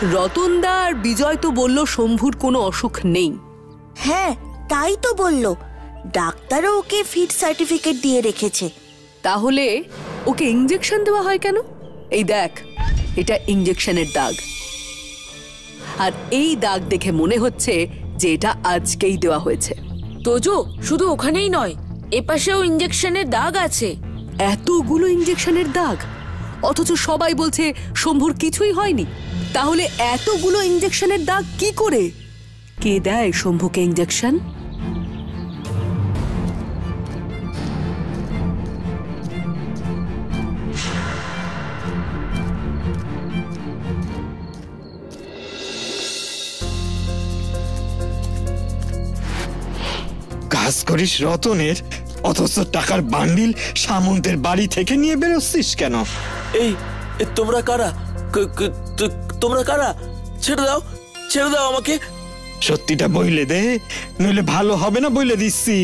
রতনদা আর বিজয় তো বলল শম্ভুর কোনো অসুখ নেই। হ্যাঁ, তাই তো বললো। ডাক্তারও ওকে ফিট সার্টিফিকেট দিয়ে রেখেছে। তাহলে ওকে ইঞ্জেকশন দেওয়া হয় কেন? এই দেখ, এটা ইঞ্জেকশনের দাগ, আর এই দাগ দেখে মনে হচ্ছে যে এটা আজকেই দেওয়া হয়েছে। তোজো, শুধু ওখানেই নয়, এপাশেও ইঞ্জেকশনের দাগ আছে। এতগুলো ইঞ্জেকশনের দাগ, অথচ সবাই বলছে শম্ভুর কিছুই হয়নি। তাহলে এতগুলো ইঞ্জেকশনের দাগ কি করে? কে দেয় শম্ভুকে ইঞ্জেকশন? কাজ করিস রতনের, অথচ টাকার বান্ডিল সামন্তের বাড়ি থেকে নিয়ে বেরোচ্ছিস কেন? এই তোমরা কারা? তোমরা কারা? ছেড়ে দাও, ছেড়ে দাও আমাকে। সত্যিটা বইলে দে, নইলে ভালো হবে না বইলে দিচ্ছি।